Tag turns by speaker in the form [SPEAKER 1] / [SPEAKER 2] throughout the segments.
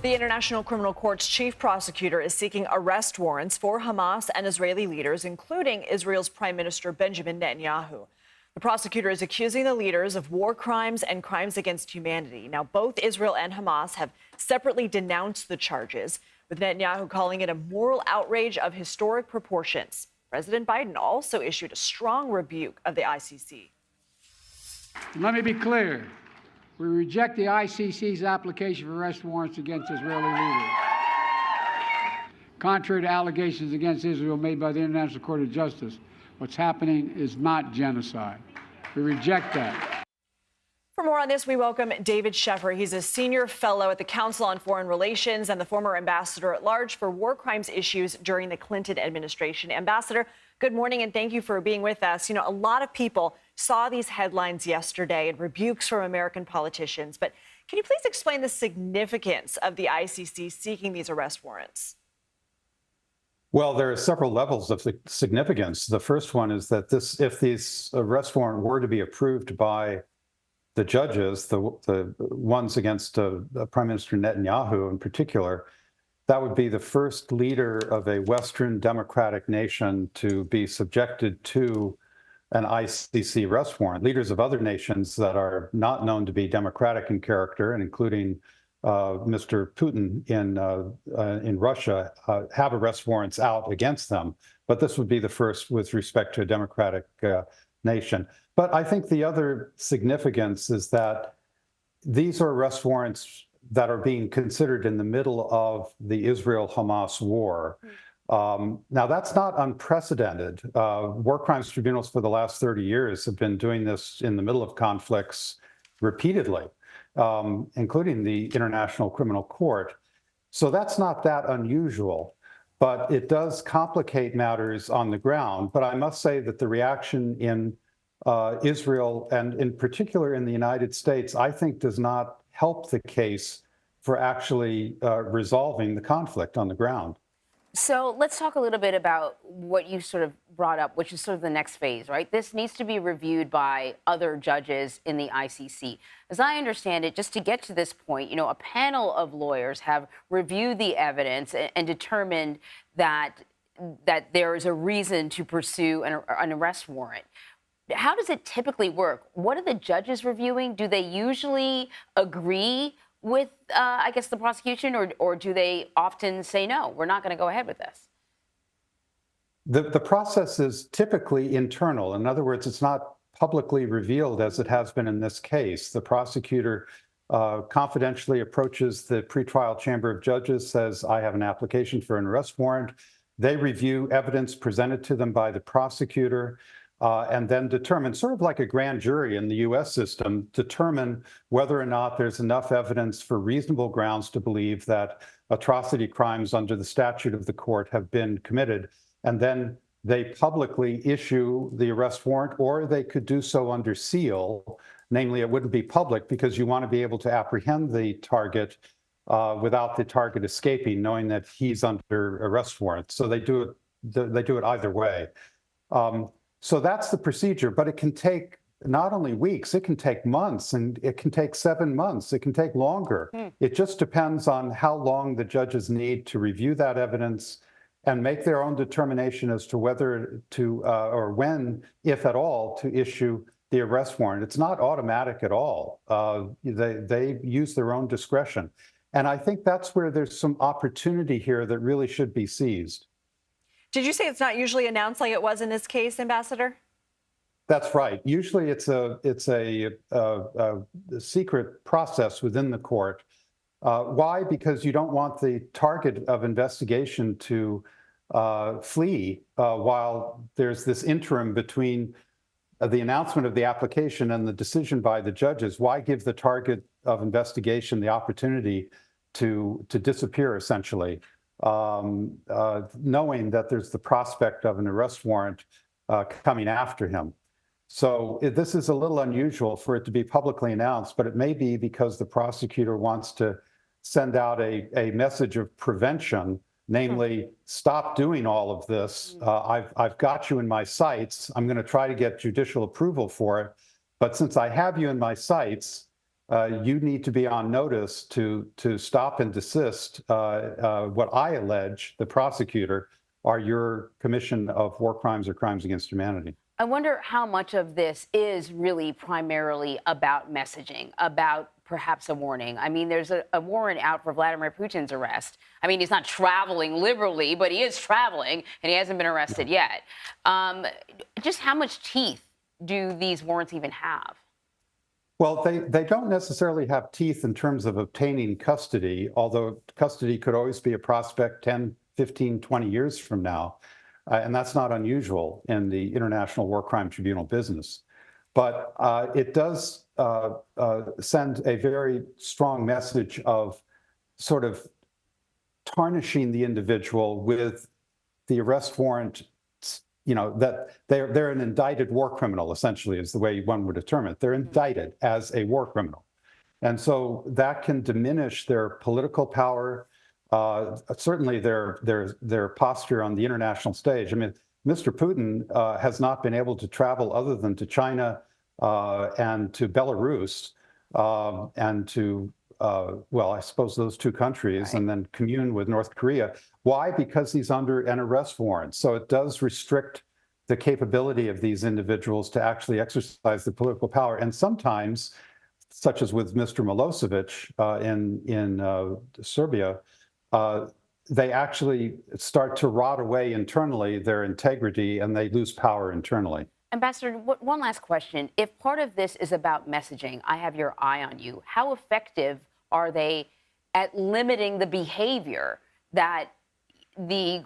[SPEAKER 1] The International Criminal Court's chief prosecutor is seeking arrest warrants for Hamas and Israeli leaders, including Israel's Prime Minister Benjamin Netanyahu. The prosecutor is accusing the leaders of war crimes and crimes against humanity. Now, both Israel and Hamas have separately denounced the charges, with Netanyahu calling it a moral outrage of historic proportions. President Biden also issued a strong rebuke of the ICC.
[SPEAKER 2] Let me be clear. We reject the ICC's application for arrest warrants against Israeli leaders. Contrary to allegations against Israel made by the International Court of Justice, what's happening is not genocide. We reject that.
[SPEAKER 1] For more on this, we welcome David Scheffer. He's a senior fellow at the Council on Foreign Relations and the former ambassador at large for war crimes issues during the Clinton administration. Ambassador, good morning, and thank you for being with us. You know, a lot of people saw these headlines yesterday and rebukes from American politicians. But can you please explain the significance of the ICC seeking these arrest warrants?
[SPEAKER 3] Well, there are several levels of significance. The first one is that if these arrest warrant were to be approved by the judges, the ones against Prime Minister Netanyahu in particular, that would be the first leader of a Western democratic nation to be subjected to an ICC arrest warrant. Leaders of other nations that are not known to be democratic in character, and including Mr. Putin in Russia, have arrest warrants out against them. But this would be the first with respect to a democratic nation. But I think the other significance is that these are arrest warrants that are being considered in the middle of the Israel-Hamas war. Now, that's not unprecedented. War crimes tribunals for the last 30 years have been doing this in the middle of conflicts repeatedly, including the International Criminal Court. So that's not that unusual, but it does complicate matters on the ground. But I must say that the reaction in Israel, and in particular in the United States, I think does not help the case for actually resolving the conflict on the ground.
[SPEAKER 4] So let's talk a little bit about what you sort of brought up, which is sort of the next phase, right? This needs to be reviewed by other judges in the ICC. As I understand it, just to get to this point, you know, a panel of lawyers have reviewed the evidence and determined that there is a reason to pursue an arrest warrant. How does it typically work? What are the judges reviewing? Do they usually agree with, I guess, the prosecution, or do they often say, no, we're not going to go ahead with this?
[SPEAKER 3] The process is typically internal. In other words, it's not publicly revealed as it has been in this case. The prosecutor confidentially approaches the pretrial chamber of judges, says, I have an application for an arrest warrant. They review evidence presented to them by the prosecutor, and then determine, sort of like a grand jury in the U.S. system, determine whether or not there's enough evidence for reasonable grounds to believe that atrocity crimes under the statute of the court have been committed. And then they publicly issue the arrest warrant, or they could do so under seal. Namely, it wouldn't be public because you want to be able to apprehend the target without the target escaping, knowing that he's under arrest warrant. So they do it either way. So that's the procedure, but it can take not only weeks, it can take months, and it can take 7 months. It can take longer. It just depends on how long the judges need to review that evidence and make their own determination as to whether to, or when, if at all, to issue the arrest warrant. It's not automatic at all. They use their own discretion. And I think that's where there's some opportunity here that really should be seized.
[SPEAKER 1] Did you say it's not usually announced like it was in this case, Ambassador?
[SPEAKER 3] That's right. Usually it's a secret process within the court. Why? Because you don't want the target of investigation to flee while there's this interim between the announcement of the application and the decision by the judges. Why give the target of investigation the opportunity to disappear, essentially? Knowing that there's the prospect of an arrest warrant coming after him. So this is a little unusual for it to be publicly announced, but it may be because the prosecutor wants to send out a message of prevention, namely, stop doing all of this. I've got you in my sights. I'm going to try to get judicial approval for it. But since I have you in my sights, you need to be on notice to stop and desist what I allege, the prosecutor, are your commission of war crimes or crimes against humanity.
[SPEAKER 4] I wonder how much of this is really primarily about messaging, about perhaps a warning. I mean, there's a warrant out for Vladimir Putin's arrest. I mean, he's not traveling liberally, but he is traveling, and he hasn't been arrested yet. Just how much teeth do these warrants even have?
[SPEAKER 3] Well, they don't necessarily have teeth in terms of obtaining custody, although custody could always be a prospect 10, 15, 20 years from now. And that's not unusual in the International War Crime Tribunal business. But it does send a very strong message of sort of tarnishing the individual with the arrest warrant, that they're an indicted war criminal, essentially, is the way one would determine it. They're indicted as a war criminal. And so that can diminish their political power, certainly their posture on the international stage. I mean, Mr. Putin has not been able to travel other than to China and to Belarus and to, well, I suppose those two countries, right, and then commune with North Korea. Why? Because he's under an arrest warrant. So it does restrict the capability of these individuals to actually exercise their political power. And sometimes, such as with Mr. Milosevic in Serbia, they actually start to rot away internally, their integrity, and they lose power internally.
[SPEAKER 4] Ambassador, one last question. If part of this is about messaging, I have your eye on you, how effective are they at limiting the behavior that ICC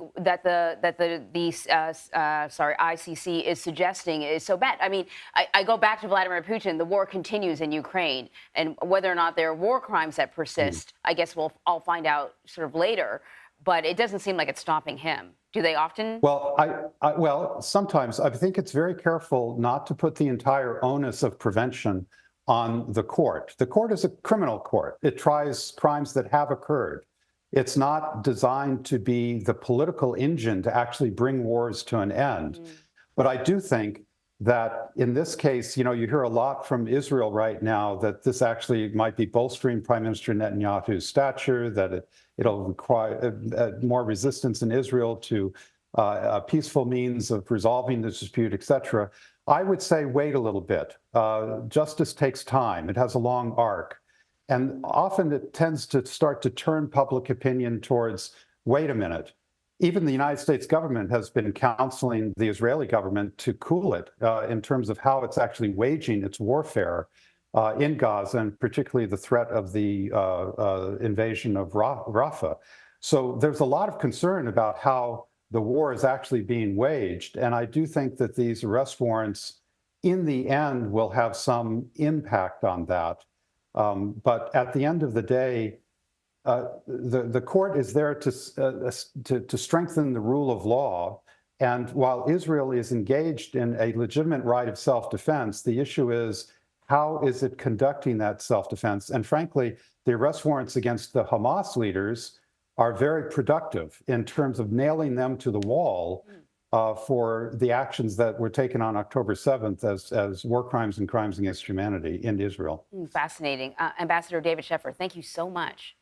[SPEAKER 4] is suggesting is so bad? I mean, I go back to Vladimir Putin. The war continues in Ukraine, and whether or not there are war crimes that persist, I guess I'll find out sort of later. But it doesn't seem like it's stopping him. Do they often?
[SPEAKER 3] Well, well, sometimes I think it's very careful not to put the entire onus of prevention on the court. The court is a criminal court. It tries crimes that have occurred. It's not designed to be the political engine to actually bring wars to an end. But I do think that in this case, you hear a lot from Israel right now that this actually might be bolstering Prime Minister Netanyahu's stature, that it'll require more resistance in Israel to a peaceful means of resolving the dispute, et cetera. I would say wait a little bit. Justice takes time. It has a long arc. And often it tends to start to turn public opinion towards, wait a minute. Even the United States government has been counseling the Israeli government to cool it in terms of how it's actually waging its warfare in Gaza, and particularly the threat of the invasion of Rafah. So there's a lot of concern about how the war is actually being waged. And I do think that these arrest warrants, in the end, will have some impact on that. But at the end of the day, the court is there to strengthen the rule of law. And while Israel is engaged in a legitimate right of self-defense, the issue is, how is it conducting that self-defense? And frankly, the arrest warrants against the Hamas leaders are very productive in terms of nailing them to the wall for the actions that were taken on October 7th as war crimes and crimes against humanity in Israel.
[SPEAKER 4] Fascinating. Ambassador David Scheffer, thank you so much.